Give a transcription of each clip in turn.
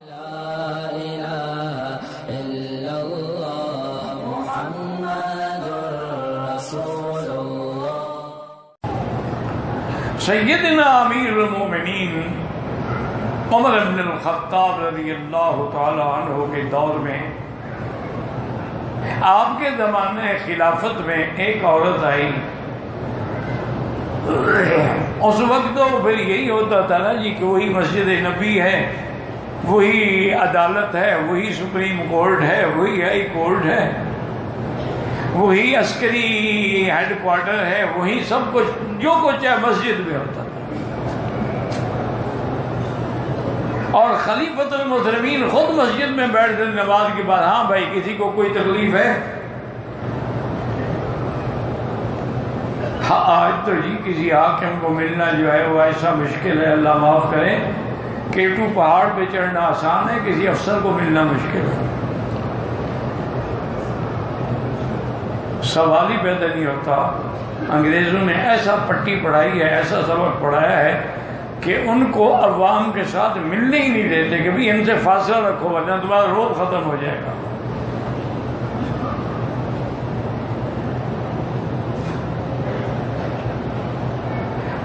لا إله إلا الله محمد رسول الله. سیدنا امیر المومنین عمر بن الخطاب رضی اللہ تعالی عنہ کے دور میں آپ کے زمانے خلافت میں ایک عورت آئی. اس وقت تو پھر یہی ہوتا تھا نا جی کہ وہی مسجد نبی ہے، وہی عدالت ہے، وہی سپریم کورٹ ہے، وہی ہائی کورٹ ہے، وہی عسکری ہیڈ کوارٹر ہے، وہی سب کچھ جو کچھ ہے مسجد میں ہوتا تھا. اور خلیفۃ المسلمین خود مسجد میں بیٹھ کر نماز کے بعد، ہاں بھائی کسی کو کوئی تکلیف ہے؟ ہاں آج تو جی کسی حاکم کو ملنا جو ہے وہ ایسا مشکل ہے، اللہ معاف کرے. کیٹو پہاڑ پہ چڑھنا آسان ہے، کسی افسر کو ملنا مشکل ہے. سوال ہی پیدا نہیں ہوتا. انگریزوں نے ایسا پٹی پڑھائی ہے، ایسا سبق پڑھایا ہے کہ ان کو عوام کے ساتھ ملنے ہی نہیں دیتے کہ بھی ان سے فاصلہ رکھو ورنہ تمہارا روب ختم ہو جائے گا.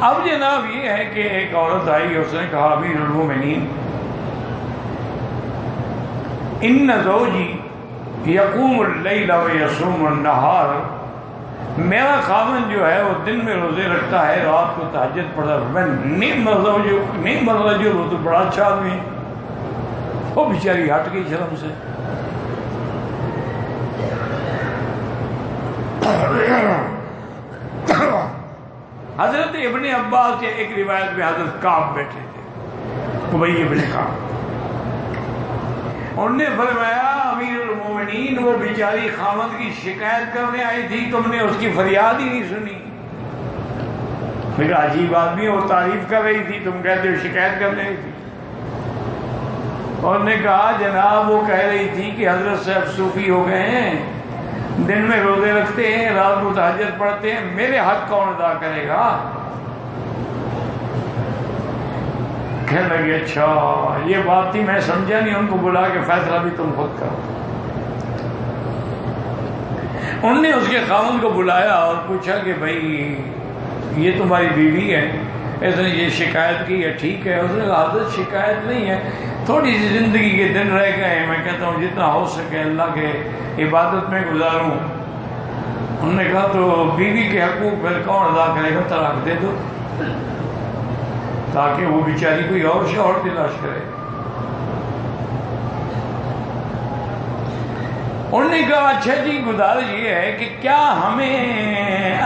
اب جناب یہ ہے کہ ایک عورت آئی، اس نے کہا امیر المومنین ان زوجی یقوم اللیل و یصوم النہار، میرا خاوند جو ہے وہ دن میں روزے رکھتا ہے، رات کو تہجد پڑھتا ہے. میں نعم الرجل، وہ تو بڑا اچھا آدمی. وہ بیچاری ہٹ گئی شرم سے. حضرت ابن عباس کے ایک روایت میں حضرت کعب بیٹھے تھے، ابی ابن کعب. انہوں نے فرمایا امیر المومنین وہ بیچاری خاوند کی شکایت کرنے آئی تھی، تم نے اس کی فریاد ہی نہیں سنی. پھر عجیب آدمی، وہ تعریف کر رہی تھی، تم کہتے ہو شکایت کر رہی تھی. انہوں نے کہا جناب وہ کہہ رہی تھی کہ حضرت صاحب صوفی ہو گئے ہیں، دن میں روزے رکھتے ہیں، رات کو تہجد پڑھتے ہیں، میرے حق کون ادا کرے گا؟ کہنے لگے اچھا یہ بات تھی، میں سمجھا نہیں. ان کو بلا کے فیصلہ بھی تم خود کرو. انہوں نے اس کے خاوند کو بلایا اور پوچھا کہ بھائی یہ تمہاری بیوی ہے، اس نے یہ شکایت کی ہے، ٹھیک ہے؟ اس نے کہا حضرت شکایت نہیں ہے، تھوڑی سی زندگی کے دن رہ گئے ہیں، میں کہتا ہوں جتنا ہو سکے اللہ کے عبادت میں گزاروں. انہوں نے کہا تو بیوی کے حقوق پھر کون ادا کرے گا؟ طلاق دے دو تاکہ وہ بیچاری کوئی اور شوہر تلاش کرے. انہوں نے کہا اچھا جی گزارش یہ ہے کہ کیا ہمیں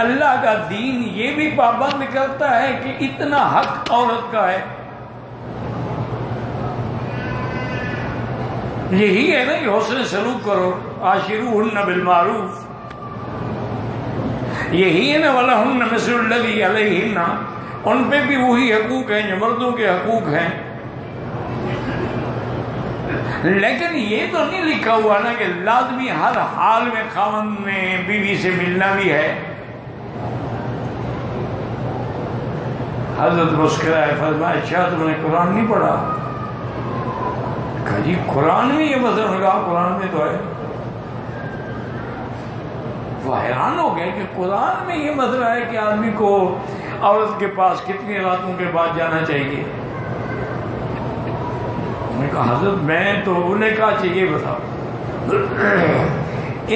اللہ کا دین یہ بھی پابند کرتا ہے کہ اتنا حق عورت کا ہے؟ یہی ہے نا کہ حسن سلوک کرو، عاشروہن بالمعروف. یہی ہے نا وَلَهُنَّ مِثْلُ الَّذِي عَلَيْهِنَّ، ان پہ بھی وہی حقوق ہیں جو مردوں کے حقوق ہیں. لیکن یہ تو نہیں لکھا ہوا نا کہ لازمی ہر حال میں خاوند میں بیوی سے ملنا بھی ہے. حضرت مسکرائے فرمایا اچھا تم نے قرآن نہیں پڑھا؟ کہا جی قرآن میں یہ مسئلہ لگا، قرآن میں تو ہے. وہ حیران ہو گئے کہ قرآن میں یہ مسئلہ ہے کہ آدمی کو عورت کے پاس کتنی راتوں کے بعد جانا چاہیے. انہوں نے کہا حضرت میں تو، انہوں نے کہا چاہیے بتاؤ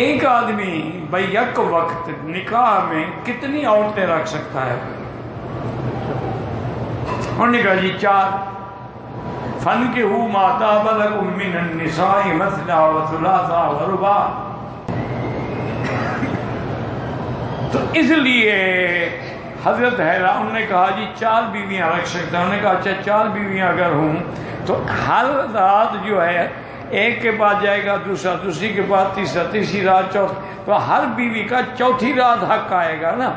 ایک آدمی بیک وقت نکاح میں کتنی عورتیں رکھ سکتا ہے؟ انہوں نے کہا جی 4. فَانْكِحُوا مَا طَابَ لَكُم مِّنَ النِّسَاءِ مَثْنَىٰ وَثُلَاثَ وَرُبَاعَ. تو اس لیے حضرت حیران، انہوں نے کہا جی 4 بیویاں رکھ سکتا ہے. انہوں نے کہا اچھا 4 بیویاں اگر ہوں تو ہر رات جو ہے ایک کے بعد جائے گا دوسرا، دوسری کے بعد تیسرا، تیسری رات چوتھی، تو ہر بیوی کا چوتھی رات حق آئے گا نا.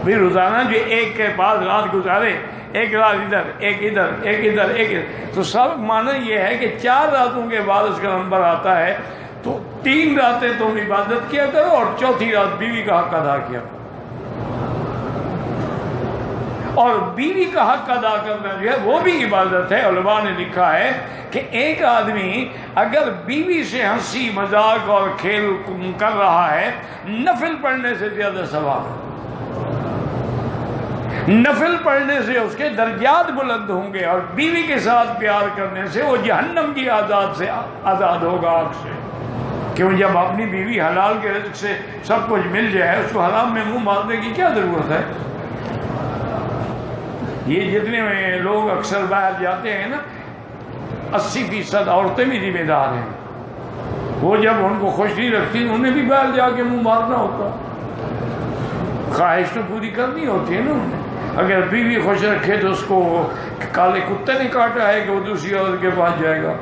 پھر روزانہ جو ایک کے بعد رات گزارے، ایک رات ادھر ایک ادھر ایک ادھر ایک ادھر، تو سب معنی یہ ہے کہ 4 راتوں کے بعد اس کا نمبر آتا ہے. تو 3 راتیں تم عبادت کیا کرو اور چوتھی رات بیوی کا حق ادا کیا کرو. اور بیوی کا حق ادا کرنا جو ہے وہ بھی عبادت ہے. علماء نے لکھا ہے کہ ایک آدمی اگر بیوی سے ہنسی مذاق اور کھیل کر رہا ہے نفل پڑھنے سے زیادہ ثواب ہے. نفل پڑھنے سے اس کے درجات بلند ہوں گے اور بیوی کے ساتھ پیار کرنے سے وہ جہنم کی عذاب سے آزاد ہوگا آگ سے. کیوں جب اپنی بیوی حلال کے رزق سے سب کچھ مل جائے اس کو حرام میں منہ مارنے کی کیا ضرورت ہے؟ یہ جتنے لوگ اکثر باہر جاتے ہیں نا 80% عورتیں بھی ذمہ دار ہیں. وہ جب ان کو خوش نہیں رکھتی انہیں بھی باہر جا کے منہ مارنا ہوتا. خواہش تو پوری کرنی ہوتی ہے نا انہیں. اگر بیوی خوش رکھے تو اس کو کالے کتے نے کاٹا ہے کہ وہ دوسری عورت کے پاس جائے گا.